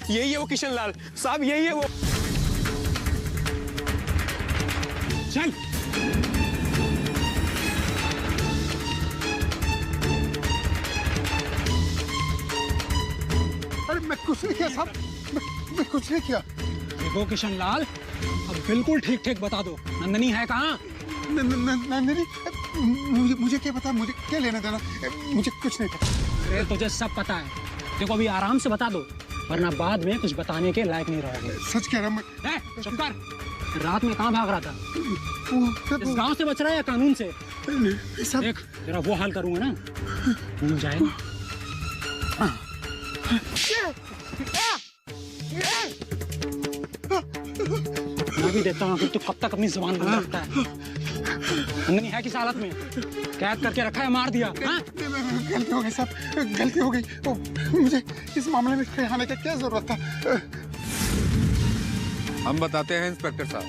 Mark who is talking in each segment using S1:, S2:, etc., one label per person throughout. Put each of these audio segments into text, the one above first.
S1: यही है वो किशन लाल साहब, यही है वो। चल
S2: अरे मैं कुछ नहीं किया साहब, मैं कुछ नहीं किया।
S3: देखो किशन लाल, अब बिल्कुल ठीक ठीक बता दो, नंदनी है कहाँ?
S2: नंदिनी, मुझे क्या पता, मुझे क्या लेना देना, मुझे कुछ नहीं पता।
S3: अरे तुझे सब पता है, देखो अभी आराम से बता दो, वरना बाद में कुछ बताने के लायक नहीं रहोगे।
S2: सच कह रहा मैं।
S3: चुप कर, रात में कहाँ भाग रहा था? इस गांव से बच रहा है या कानून से? देख तेरा वो हाल करूंगा ना, भूल जाएगा। मैं भी देखता हूँ तू कब तक अपनी जुबान बंद रखता है। नंदनी है किस हालत में? कैद करके रखा है, मार दिया?
S2: गलती हो गई साहब, गलती हो गई। मुझे इस मामले में आने की क्या जरूरत था?
S4: हम बताते हैं इंस्पेक्टर साहब।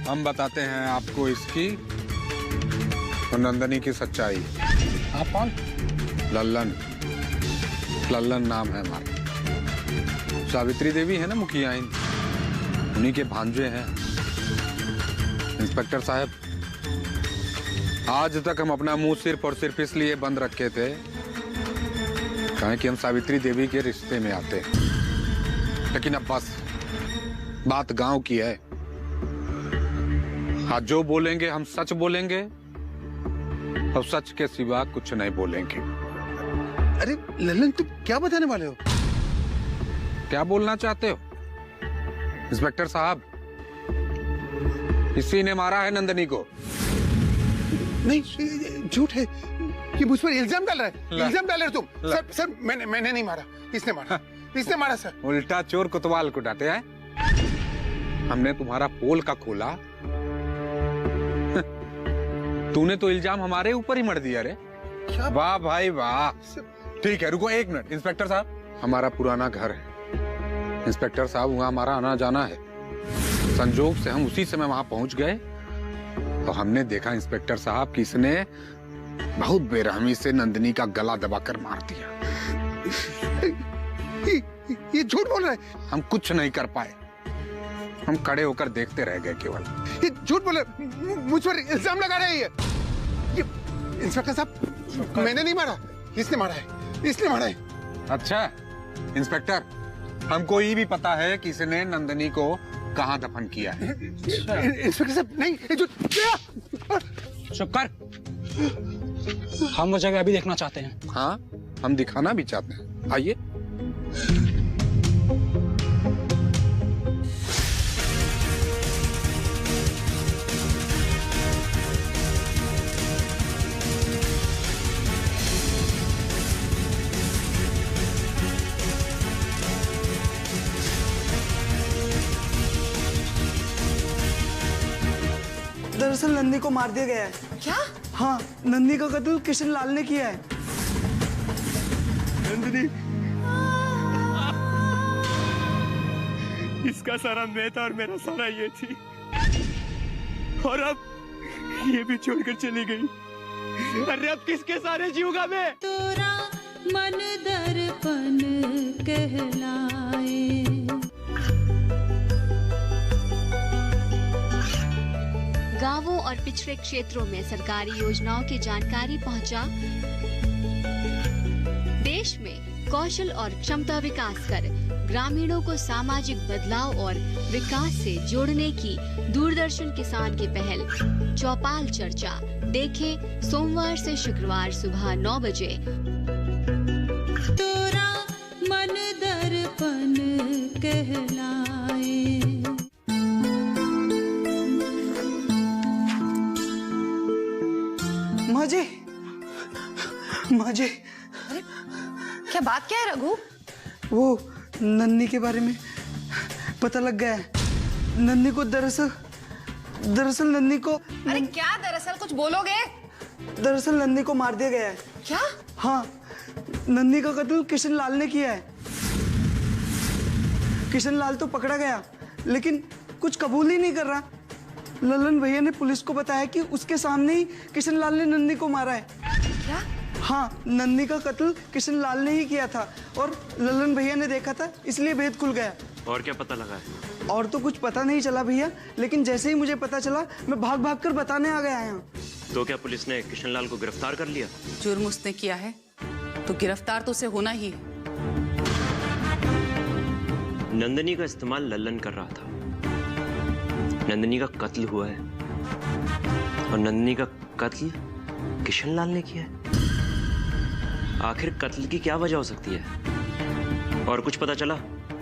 S4: हम बताते हैं आपको इसकी और नंदनी की सच्चाई।
S3: आप कौन?
S4: लल्लन, लल्लन नाम है हमारा। सावित्री देवी है ना मुखियाइन, उन्हीं के भांजे हैं। इंस्पेक्टर साहब, आज तक हम अपना मुंह सिर्फ और सिर्फ इसलिए बंद रखे थे कहें कि हम सावित्री देवी के रिश्ते में आते हैं, लेकिन अब बस बात गांव की है। आज जो बोलेंगे हम सच बोलेंगे और सच के सिवा कुछ नहीं बोलेंगे।
S2: अरे लल्लन, तुम क्या बताने वाले हो?
S4: क्या बोलना चाहते हो इंस्पेक्टर साहब? इसी ने मारा है नंदनी को।
S2: नहीं, झूठ है, ये मुझ पर इल्जाम डाल रहा है। इल्जाम डाल रहे हो तुम। सर मैंने नहीं मारा, इसने मारा, इसने मारा सर।
S4: उल्टा चोर कोतवाल को डांटे हैं। हमने तुम्हारा पोल का खोला, तूने तो इल्जाम हमारे ऊपर ही मर दिया रे। वाह भाई वाह। ठीक है, रुको एक मिनट। इंस्पेक्टर साहब, हमारा पुराना घर है इंस्पेक्टर साहब, वहाँ हमारा आना जाना है। संजोग से हम उसी समय वहां पहुंच गए तो हमने देखा इंस्पेक्टर साहब कि इसने बहुत बेरहमी से नंदनी का गला दबाकर मार दिया।
S2: ये झूठ बोल रहा है।
S4: हम कुछ नहीं कर पाए, हम खड़े होकर देखते रह गए केवल।
S2: ये झूठ बोल रहा है, मुझ पर इल्जाम लगा रहे हैं ये। इंस्पेक्टर साहब, मैंने नहीं मारा, इसने मारा है, इसने मारा है।
S4: अच्छा इंस्पेक्टर, हमको ये भी पता है कि इसने नंदनी को कहाँ दफन किया है।
S2: इंस्पेक्टर साहब, नहीं, ये जो
S3: चुप कर, हम वो जगह अभी देखना चाहते हैं।
S4: हाँ, हम दिखाना भी चाहते हैं, आइए।
S5: दरअसल नंदी को मार दिया गया है।
S6: क्या?
S5: हाँ, नंदी का कत्ल किशन लाल ने किया है।
S1: नंदनी, इसका सारा मैं था और मेरा सारा ये थी, और अब ये भी छोड़कर चली गई। अरे अब किसके सारे जीऊंगा मैं?
S6: तोरा मन दर्पण कहलाए।
S7: गांवों और पिछड़े क्षेत्रों में सरकारी योजनाओं की जानकारी पहुंचा। देश में कौशल और क्षमता विकास कर ग्रामीणों को सामाजिक बदलाव और विकास से जोड़ने की दूरदर्शन किसान की पहल चौपाल चर्चा देखें सोमवार से शुक्रवार सुबह 9 बजे।
S6: तोरा मन दर्पण कहलाए।
S5: माँ जी,
S6: क्या बात क्या है रघु?
S5: वो नन्नी के बारे में पता लग गया है। नन्नी को दरअसल नन्नी को
S6: अरे क्या दरअसल, कुछ बोलोगे?
S5: दरअसल नन्नी को मार दिया गया है।
S6: क्या?
S5: हाँ, नन्नी का कत्ल किशन लाल ने किया है। किशन लाल तो पकड़ा गया, लेकिन कुछ कबूल ही नहीं कर रहा। ललन भैया ने पुलिस को बताया कि उसके सामने ही किशन लाल ने नन्नी को मारा है।
S6: क्या?
S5: हाँ, नन्नी का कत्ल किशन लाल ने ही किया था और ललन भैया ने देखा था, इसलिए भेद खुल गया।
S8: और क्या पता लगा है?
S5: और तो कुछ पता नहीं चला भैया, लेकिन जैसे ही मुझे पता चला मैं भाग भाग कर बताने आ गया यहाँ।
S8: तो क्या पुलिस ने किशन लाल को गिरफ्तार कर लिया?
S6: जुर्म उसने किया है तो गिरफ्तार तो उसे होना ही है।
S8: नंदिनी का इस्तेमाल लल्लन कर रहा था। नंदिनी का कत्ल हुआ है और नंदिनी का कत्ल किशन लाल ने किया है। आखिर कत्ल की क्या वजह हो सकती है? और कुछ पता चला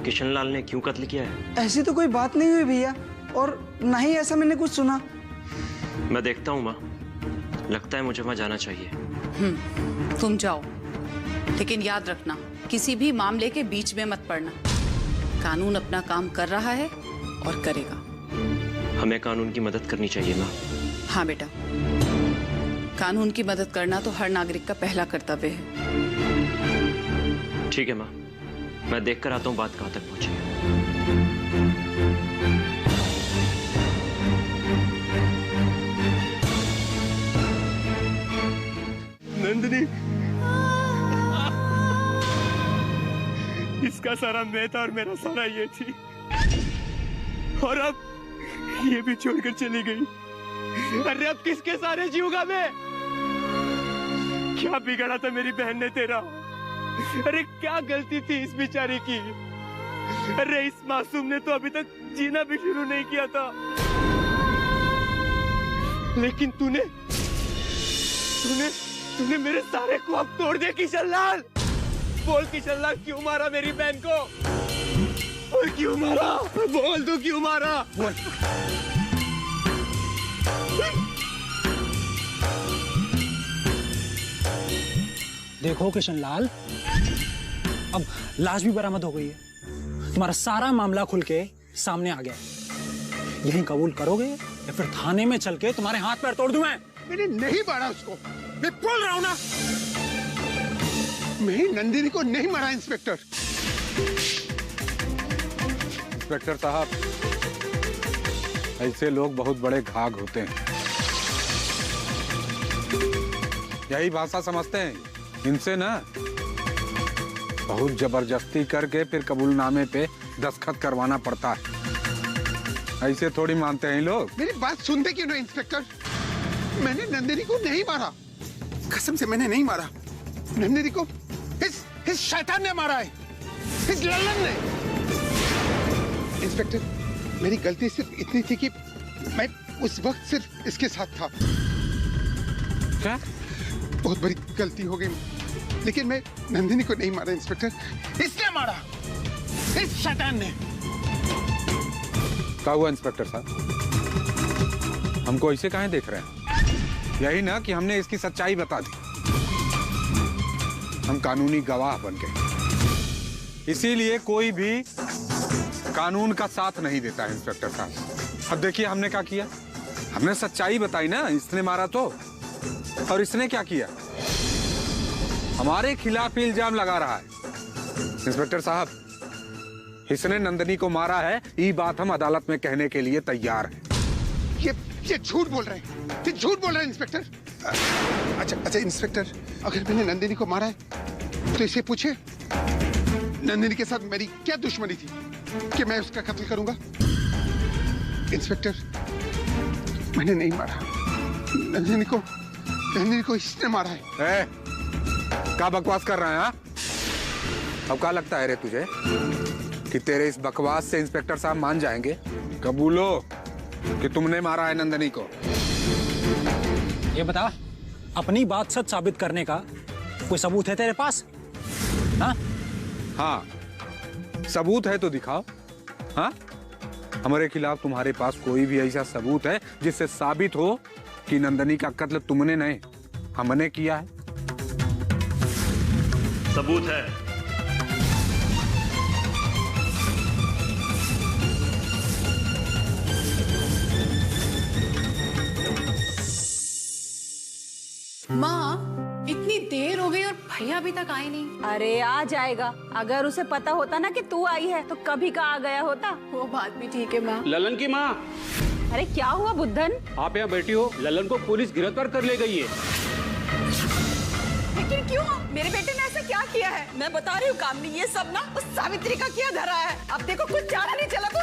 S8: किशन लाल ने क्यों कत्ल किया है?
S5: ऐसी तो कोई बात नहीं हुई भैया, और ना ही ऐसा मैंने कुछ सुना।
S8: मैं देखता हूँ माँ, लगता है मुझे वहां जाना चाहिए।
S6: तुम जाओ, लेकिन याद रखना किसी भी मामले के बीच में मत पड़ना। कानून अपना काम कर रहा है और करेगा।
S8: हमें कानून की मदद करनी चाहिए माँ।
S6: हाँ बेटा, कानून की मदद करना तो हर नागरिक का पहला कर्तव्य है।
S8: ठीक है माँ, मैं देख कर आता हूँ बात कहाँ तक पहुँची है।
S1: नंदिनी, इसका सारा मैं था और मेरा सारा ये थी, और अब ये भी छोड़कर चली गई। अरे अब किसके सारे जीऊंगा मैं? क्या बिगड़ा था मेरी बहन ने तेरा? अरे क्या गलती थी इस बेचारी की? अरे इस मासूम ने तो अभी तक जीना भी शुरू नहीं किया था, लेकिन तूने मेरे सारे ख्वाब तोड़ दिए किशन लाल। बोल किशन लाल, क्यों मारा मेरी बहन को? और क्यों मारा? बोल तू क्यों मारा? बोल।
S3: देखो किशन लाल, अब लाश भी बरामद हो गई है, तुम्हारा सारा मामला खुल के सामने आ गया। यहीं कबूल करोगे या फिर थाने में चल के तुम्हारे हाथ पैर तोड़ दूं मैं?
S2: मैंने नहीं मारा उसको, मैं बोल रहा हूं ना, मैं नंदिनी को नहीं मारा इंस्पेक्टर।
S4: इंस्पेक्टर साहब, ऐसे लोग बहुत बड़े घाघ होते हैं, यही भाषा समझते हैं। इनसे ना बहुत जबरदस्ती करके फिर कबूलनामे पे दस्तखत करवाना पड़ता है। ऐसे थोड़ी मानते हैं लोग।
S2: मेरी बात सुनते क्यों नहीं इंस्पेक्टर? मैंने नंदिनी को नहीं मारा, कसम से मैंने नहीं मारा। नंदिनी को इस शैतान ने मारा है, इस लल्लन ने। इंस्पेक्टर, मेरी गलती सिर्फ इतनी थी कि मैं उस वक्त सिर्फ इसके साथ था।
S4: क्या?
S2: बहुत बड़ी गलती हो गई, लेकिन मैं नंदिनी को नहीं मारा इंस्पेक्टर, इसने मारा, इस शैतान ने।
S4: क्या हुआ इंस्पेक्टर साहब? हमको ऐसे काहे देख रहे हैं? यही ना कि हमने इसकी सच्चाई बता दी। हम कानूनी गवाह बन गए, इसीलिए कोई भी कानून का साथ नहीं देता है इंस्पेक्टर साहब। अब देखिए हमने क्या किया, हमने सच्चाई बताई ना, इसने मारा तो। और इसने क्या किया? हमारे खिलाफ इल्जाम लगा रहा है। इंस्पेक्टर साहब, इसने नंदिनी को मारा है, ये बात हम अदालत में कहने के लिए तैयार हैं।
S2: ये झूठ बोल रहे हैं, ये झूठ बोल रहे हैं इंस्पेक्टर। अच्छा इंस्पेक्टर, अगर मैंने नंदिनी को मारा है तो इसे पूछे नंदिनी के साथ मेरी क्या दुश्मनी थी कि मैं उसका कत्ल करूंगा। इंस्पेक्टर, मैंने नहीं मारा नंदिनी को इसने मारा है।
S4: क्या बकवास कर रहा है? हाँ, अब क्या लगता है रे तुझे कि तेरे इस बकवास से इंस्पेक्टर साहब मान जाएंगे? कबूलो कि तुमने मारा है नंदिनी को।
S3: ये बता, अपनी बात सच साबित करने का कोई सबूत है तेरे पास? हाँ?
S4: हाँ, सबूत है तो दिखाओ। हाँ, हमारे खिलाफ तुम्हारे पास कोई भी ऐसा सबूत है जिससे साबित हो कि नंदिनी का कत्ल तुमने नहीं हमने किया है?
S8: सबूत है।
S6: माँ, इतनी देर हो गई और भैया अभी तक आए नहीं।
S9: अरे आ जाएगा, अगर उसे पता होता ना कि तू आई है तो कभी का आ गया होता।
S6: वो बात भी ठीक है माँ।
S10: ललन की माँ,
S9: अरे क्या हुआ बुद्धन?
S10: आप यहाँ बैठी हो, ललन को पुलिस गिरफ्तार कर ले गई है। मैं बता रही हूँ कामनी, ये सब ना उस सावित्री का किया धरा है। अब देखो कुछ चारा नहीं चला तो